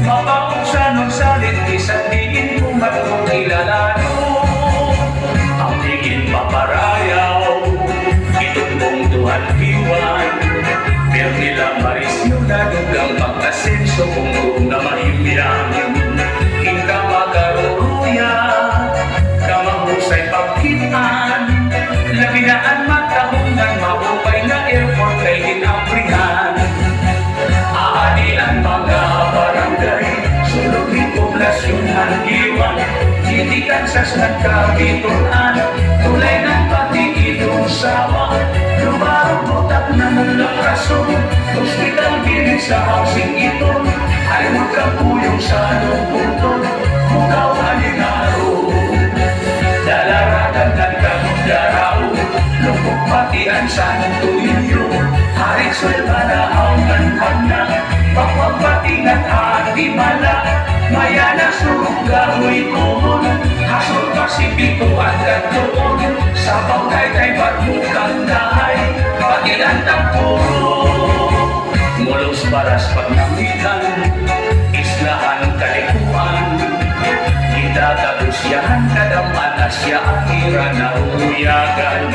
Mapauksan ng salit, isang diin pumatong ilalano. Ang tingin paparayaw, itumbong tuhan hiwan. Pero nila maris yung nadugang pagkasenso kung na mahimyang. Hinka makaruruya, kamahusay pagkitaan. Labinaan matahungan, mabukay na airport kay hinaprihan. Aanian mga barangay, sulugin poblasyon hanggiwan. Titikan sa nagkabitunan, tulay ng patigidong sawa. Lubarong butak na naglakrason, hospital giling sa housing ito. Ay magkapuyong sa lungkuton, mukaw halingaro. Dalaragan ng kamudaraw, lungkot patian sa tuyo. Harit sulba na ang ganhana, pagpapatingat hati mala. Maya na surong gahoy kumon, hasol pasipiko at gatoon. Sabaw kay barmukang dahay, pagilantang puro. Mulos paras pagnamitan, islahan kalikuan. Kitagabusyahan kadaman na siya ang ira na uyagan.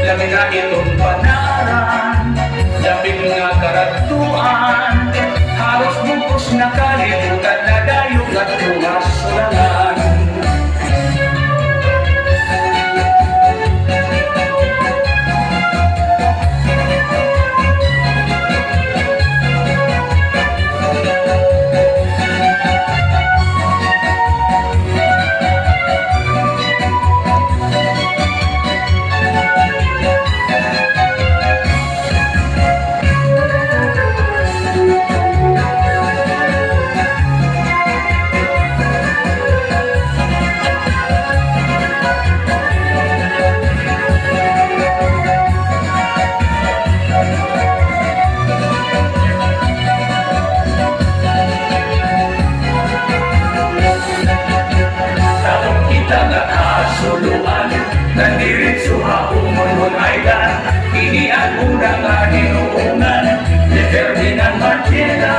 Lamin na itong panaran, labing nga karatuan. Halos bukos na kalibutan na dayong at bukas langan. Nandiritso haumon Island, inian unang nga dinuungan ni Ferdinand Marchena.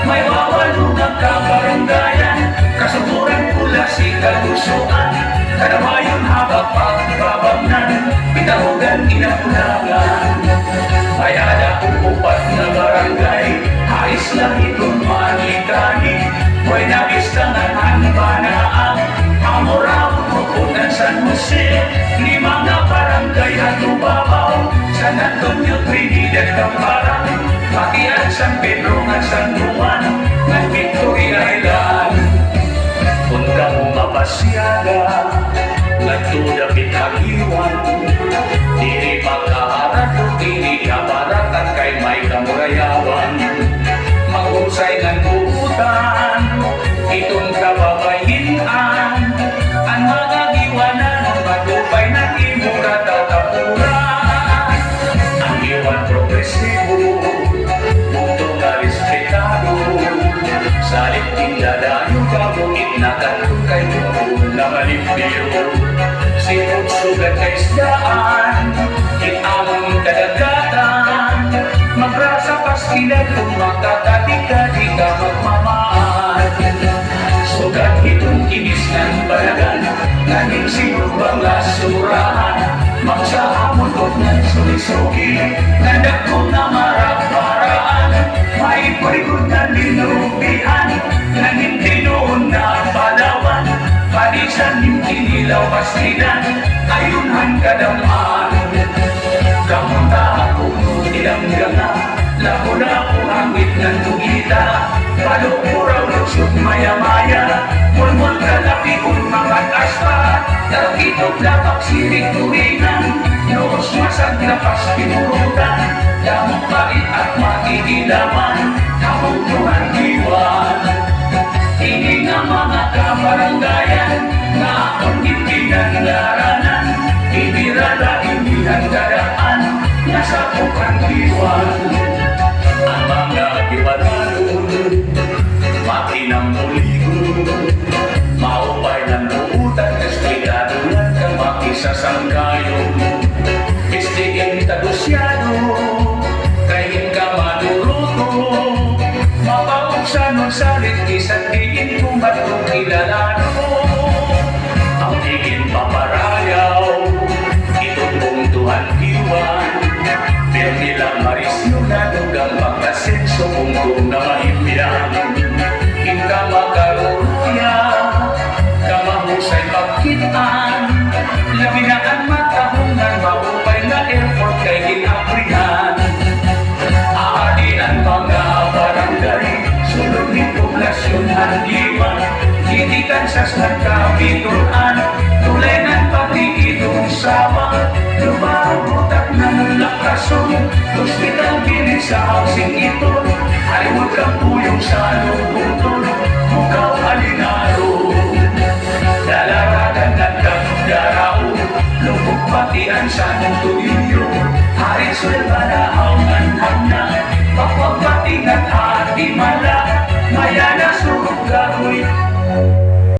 May wawalugang kabaranggayan, kasuburan pula si kagusuan. Kadamayon habang pagbabagnan, pitahugan inapulangan. May ada upat na barangay, hais lang itong malikani. May nabistangan ang banaang, Amorao, Pupunan, San Jose. Lima nga barangay at Ubabaw, San Antonio, Trinidad, Camparang, Patian, San Pedro, at San Juan, ng Victoria Island. Kung ka mo mapasyaga, nagtudapit hagiwan, diri makaharap o diri kabaratan kay may kamurayawan. Mahusay ng buutan, itong kababayinan, ang mga giwanan, matupay ng imura tatapuran. Ang iwan progresibo, mundo nga respetado, salit tindadayo kabukit na kanto kay mundo na malimpyo. Sinod sugat kay isdaan, itamang kadagatan, magrasa paskilan kung makatati-kati ka magmamahal. Sugat itong kinis ng balagan, nganing sinubang lasurahan, magsahamon ko ng sulisuki, nandak ko na marap-paraan. May parikod na linubihan, nganing tinoon na palawan, padisan yung kinilaw pastilan, ayunhan kadamaan. Kamuntahan ko ilang gana, lako-lako hangit ng tugita, palukuraw luksog maya-maya, mulmul kalapi kung mga aspa, darkitog lapak sirig turingan, noos masag na pas pinurutan, damong bait at makikilaman, kamuntuhan diwan. Ini nga mga kabaranggayan, na akong ipinagdaranan, ibirala ipinagdaraan, nasa bukang diwan. Ang mga diwalanon, makinang muligon, maupay ng buutan, kastigado lang kang makisasanggayon. Istigin tagusyado, kahin ka maduruto, mapaw nun salit isa't diin kung ba't kong kilalano. Ang tingin paparayaw, itong buntuhan iwan. Pero nila marisyo na dugang pagkasenso kung kung na mahimbyan. Hinka makaruruya, kamahusay pagkitaan. Labi na ang matahungan, mabupay na airport kay ginaprihan. Aadian mga barangay, sulod ni poblasyon handiman. Titikan sa nagkabituran, tulay ng pati itong sama. Lumabutak ng lakason, hospital bilis sa housing ito. Ay huwag kang puyong sa lubutol, mukaw alinaro. Dalaragan ng kagarao, lubog patian sa nungtulilyo. Hari sulbalahaw ng hagna, papagpating at hati mala. Maya na surog garoy,